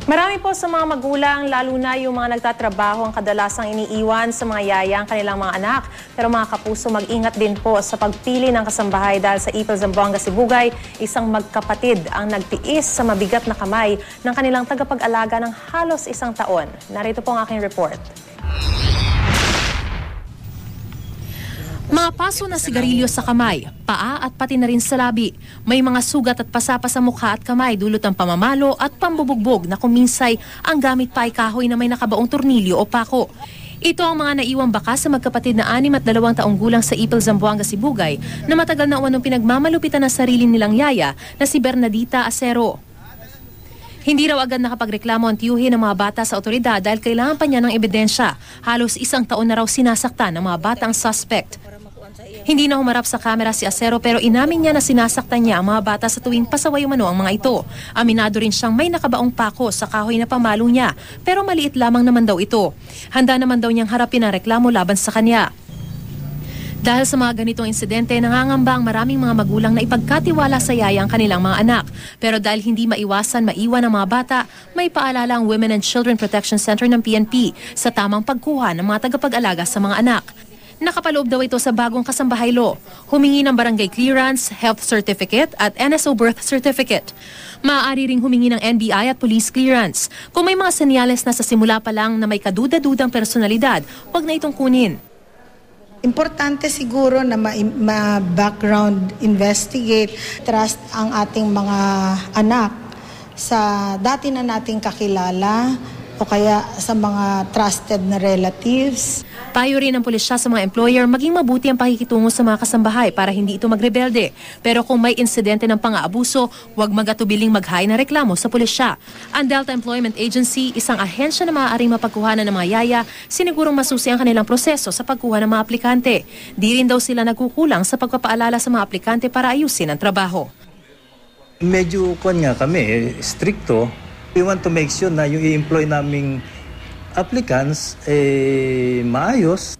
Marami po sa mga magulang, lalo na yung mga nagtatrabaho, ang kadalasang iniiwan sa mga yaya ang kanilang mga anak. Pero mga kapuso, mag-ingat din po sa pagpili ng kasambahay dahil sa Ipil, Zamboanga, Sibugay, isang magkapatid ang nagtiis sa mabigat na kamay ng kanilang tagapag-alaga ng halos isang taon. Narito po ang aking report. Mga paso na sigarilyo sa kamay, paa at pati na rin sa labi. May mga sugat at pasapa sa mukha at kamay dulot ng pamamalo at pambubugbog na kuminsay ang gamit pa ay kahoy na may nakabaong tornilyo o pako. Ito ang mga naiwang bakas sa magkapatid na 6 at 2 taong gulang sa Ipil, Zamboanga, Sibugay na matagal na umanong pinagmamalupitan ng sarili nilang yaya na si Bernadita Acero. Hindi raw agad nakapagreklamo ang tiyuhin ng mga bata sa otoridad dahil kailangan pa niya ng ebidensya. Halos isang taon na raw sinasaktan ng mga bata ang suspect. Hindi na humarap sa kamera si Acero pero inamin niya na sinasaktan niya ang mga bata sa tuwing pasaway umano ang mga ito. Aminado rin siyang may nakabaong pako sa kahoy na pamalo niya pero maliit lamang naman daw ito. Handa naman daw niyang harapin ang reklamo laban sa kanya. Dahil sa mga ganitong insidente, nangangamba ang maraming mga magulang na ipagkatiwala sa yaya ang kanilang mga anak. Pero dahil hindi maiwasan maiwan ang mga bata, may paalala ang Women and Children Protection Center ng PNP sa tamang pagkuha ng mga tagapag-alaga sa mga anak. Nakapaloob daw ito sa bagong kasambahay law. Humingi ng barangay clearance, health certificate at NSO birth certificate. Maaari ring humingi ng NBI at police clearance. Kung may mga senyales na sa simula pa lang na may kaduda-dudang personalidad, huwag na itong kunin. Importante siguro na ma-background investigate, trust ang ating mga anak sa dati na nating kakilala o kaya sa mga trusted na relatives. Payo rin ng pulisya sa mga employer maging mabuti ang pakikitungo sa mga kasambahay para hindi ito magrebelde. Pero kung may insidente ng pang-aabuso, huwag magatubiling mag-hire na reklamo sa pulisya. Ang Delta Employment Agency, isang ahensya na maaaring mapagkuhanan ng mga yaya, sinigurong masusi ang kanilang proseso sa pagkuha ng mga aplikante. Di rin daw sila nagkukulang sa pagpapaalala sa mga aplikante para ayusin ang trabaho. Medyo stricto. We want to make sure na yung i-employ naming applicants maayos,